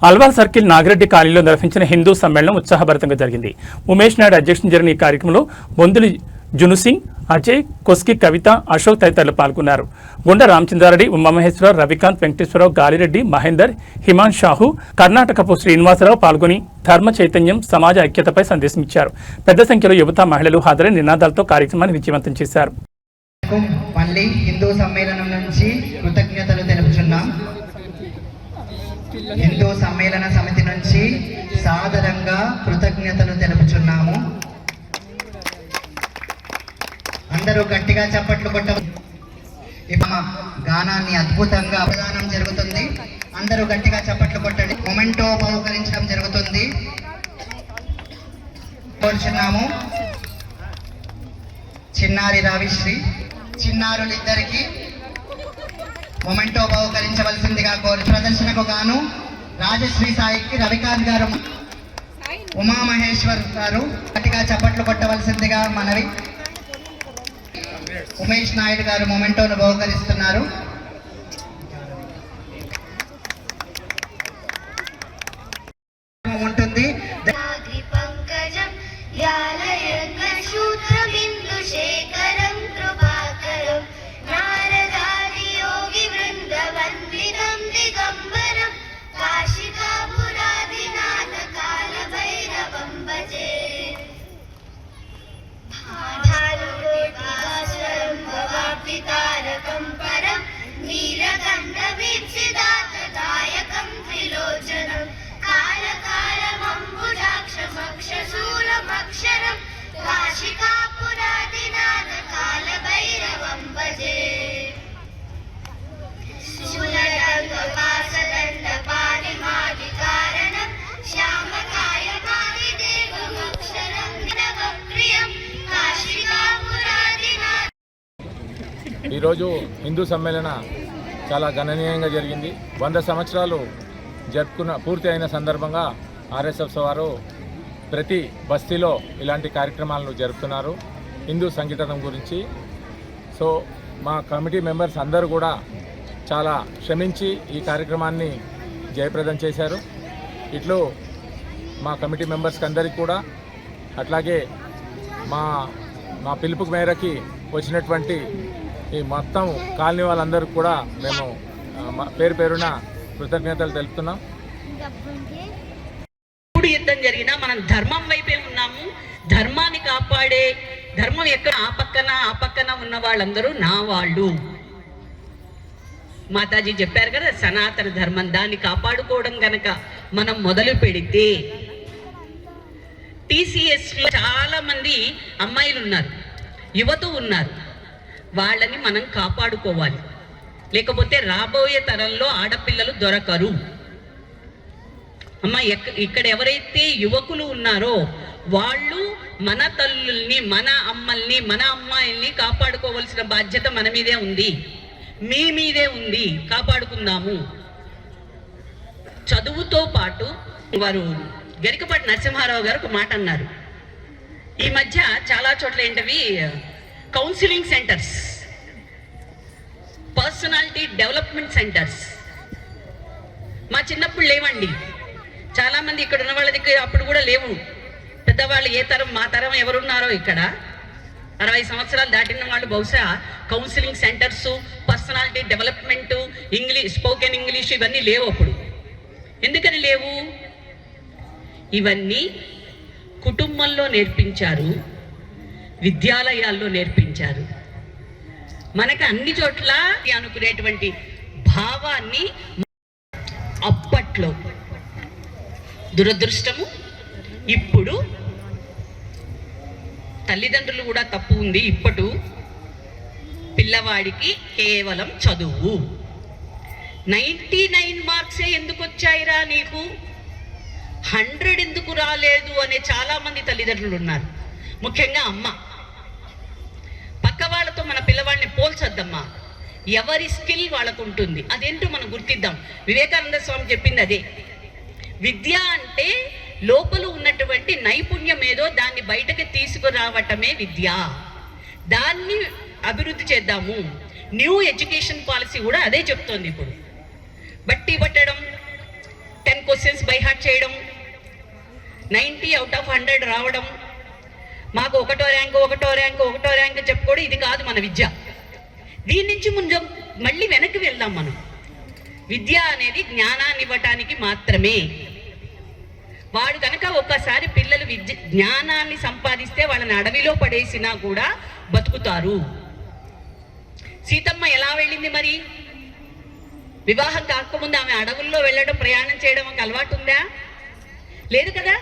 Alwal circle Nagireddy కాలనీలో నిర్వహించిన హిందూ సమ్మేళనం ఉత్సాహభరితంగా జరిగింది. ఉమేష్ నాయుడు అధ్యక్షతన జరిగిన ఈ కార్యక్రమంలో బొందులి జునుసింగ్, అజయ్, కొస్కి కవిత, అశోక్ తదితరులు పాల్గొన్నారు. గుండ రామచంద్రారెడ్డి, ఉమామహేశ్వరరావు, రవికాంత్, వెంకటేశ్వరరావు, గాలిరెడ్డి, మహేందర్, హిమాన్ షాహు, కర్ణాటకపు శ్రీనివాసరావు పాల్గొని ధర్మ చైతన్యం, సమాజ ఐక్యతపై సందేశం ఇచ్చారు. పెద్ద సంఖ్యలో యువత, మహిళలు హాజరై నినాదాలతో కార్యక్రమాన్ని విజయవంతం చేశారు. మళ్ళీ హిందూ సమ్మేళనం నుంచి కృతజ్ఞతలు తెలుపుచున్నాం. హిందూ సమ్మేళన సమితి నుంచి సాదరంగా కృతజ్ఞతలు తెలుపుచున్నాము. అందరూ గట్టిగా చప్పట్లు కొట్ట. గానాన్ని అద్భుతంగా ప్రదానం జరుగుతుంది. అందరూ గట్టిగా చప్పట్లు కొట్టండి. మొమెంటో బహుకరించడం జరుగుతుంది. కోరుచున్నాము చిన్నారి రావిశ్రీ చిన్నారులిద్దరికి మొమెంటో బహుకరించవలసిందిగా కోరు. ప్రదర్శనకు గాను రాజశ్రీ సాయికి రవికాంత్ గారు, ఉమామహేశ్వర్ గారు గట్టిగా చప్పట్లు కొట్టవలసిందిగా మనవి. ఉమేష్ నాయుడు గారు మొమెంటోను బహుకరిస్తున్నారు. ఉంటుంది. ఈరోజు హిందూ సమ్మేళన చాలా గణనీయంగా జరిగింది. 100 సంవత్సరాలు పూర్తి అయిన సందర్భంగా ఆర్ఎస్ఎస్ వారు ప్రతి బస్తీలో ఇలాంటి కార్యక్రమాలను జరుపుతున్నారు హిందూ సంఘటన గురించి. సో మా కమిటీ మెంబర్స్ అందరూ కూడా చాలా శ్రమించి ఈ కార్యక్రమాన్ని జయప్రదం చేశారు. ఇట్లు మా కమిటీ మెంబర్స్కి అందరికీ కూడా, అట్లాగే మా పిలుపు మేరకి వచ్చినటువంటి ఈ మొత్తం కాలనీ వాళ్ళందరికీ కూడా మేము పేరు పేరున కృతజ్ఞతలు తెలుపుతున్నాం. యుద్ధం జరిగినా మనం ధర్మం వైపే ఉన్నాము. ధర్మాన్ని కాపాడే ధర్మం ఎక్కడ ఆ పక్కన ఉన్న వాళ్ళందరూ నా వాళ్ళు. మాతాజీ చెప్పారు కదా, సనాతన ధర్మం, దాన్ని కాపాడుకోవడం గనక మనం మొదలు పెడితే, టీసీఎస్లో చాలా మంది అమ్మాయిలు ఉన్నారు, యువత ఉన్నారు, వాళ్ళని మనం కాపాడుకోవాలి. లేకపోతే రాబోయే తరంలో ఆడపిల్లలు దొరకరు. అమ్మ, ఇక్కడ ఎవరైతే యువకులు ఉన్నారో వాళ్ళు మన తల్లుల్ని, మన అమ్మల్ని, మన అమ్మాయిల్ని కాపాడుకోవాల్సిన బాధ్యత మన మీదే ఉంది, మీ మీదే ఉంది. కాపాడుకుందాము. చదువుతో పాటు వారు గరికపాటి నరసింహారావు గారు ఒక మాట అన్నారు. ఈ మధ్య చాలా చోట్ల ఏంటవి counselling centres, personality development centres. మా చిన్నప్పుడు లేవండి. చాలా మంది ఇక్కడ ఉన్న వాళ్ళ దగ్గర అప్పుడు కూడా లేవు. పెద్దవాళ్ళు ఏ తరం, మా తరం ఎవరున్నారో ఇక్కడ 60 సంవత్సరాలు దాటిన వాళ్ళు బహుశా counselling centres, personality development, English, spoken English ఇవన్నీ లేవు అప్పుడు. ఎందుకని లేవు? ఇవన్నీ కుటుంబంలో నేర్పించారు, విద్యాలయాల్లో నేర్పించారు. మనకు అన్ని చోట్ల అనుకునేటువంటి భావాన్ని అప్పట్లో, దురదృష్టము ఇప్పుడు తల్లిదండ్రులు కూడా తప్పు ఉంది. ఇప్పటి పిల్లవాడికి కేవలం చదువు 99 మార్క్సే ఎందుకు వచ్చాయిరా నీకు, 100 ఎందుకు రాలేదు అనే చాలా మంది తల్లిదండ్రులు ఉన్నారు. ముఖ్యంగా అమ్మ. పక్క వాళ్ళతో మన పిల్లవాడిని పోల్చొద్దమ్మా. ఎవరి స్కిల్ వాళ్ళకు ఉంటుంది, అదేంటో మనం గుర్తిద్దాం. వివేకానంద స్వామి చెప్పింది అదే. విద్య అంటే లోపల ఉన్నటువంటి నైపుణ్యం ఏదో దాన్ని బయటకు తీసుకురావటమే విద్య. దాన్ని అభివృద్ధి చేద్దాము. న్యూ ఎడ్యుకేషన్ పాలసీ కూడా అదే చెప్తోంది. ఇప్పుడు బట్టి పట్టడం, 10 క్వశ్చన్స్ బై హార్ట్ చేయడం, 90 అవుట్ ఆఫ్ 100 రావడం, మాకు ఒకటో ర్యాంకు చెప్పుకోవడం, ఇది కాదు మన విద్య. దీని నుంచి ముందు మళ్ళీ వెనక్కి వెళ్దాం. మనం విద్య అనేది జ్ఞానాన్ని ఇవ్వటానికి మాత్రమే. వాడు కనుక ఒక్కసారి పిల్లలు జ్ఞానాన్ని సంపాదిస్తే వాళ్ళని అడవిలో పడేసినా కూడా బతుకుతారు. సీతమ్మ ఎలా వెళ్ళింది మరి? వివాహం కాకముందు ఆమె అడవుల్లో వెళ్ళడం, ప్రయాణం చేయడం ఒక అలవాటు ఉందా? లేదు కదా.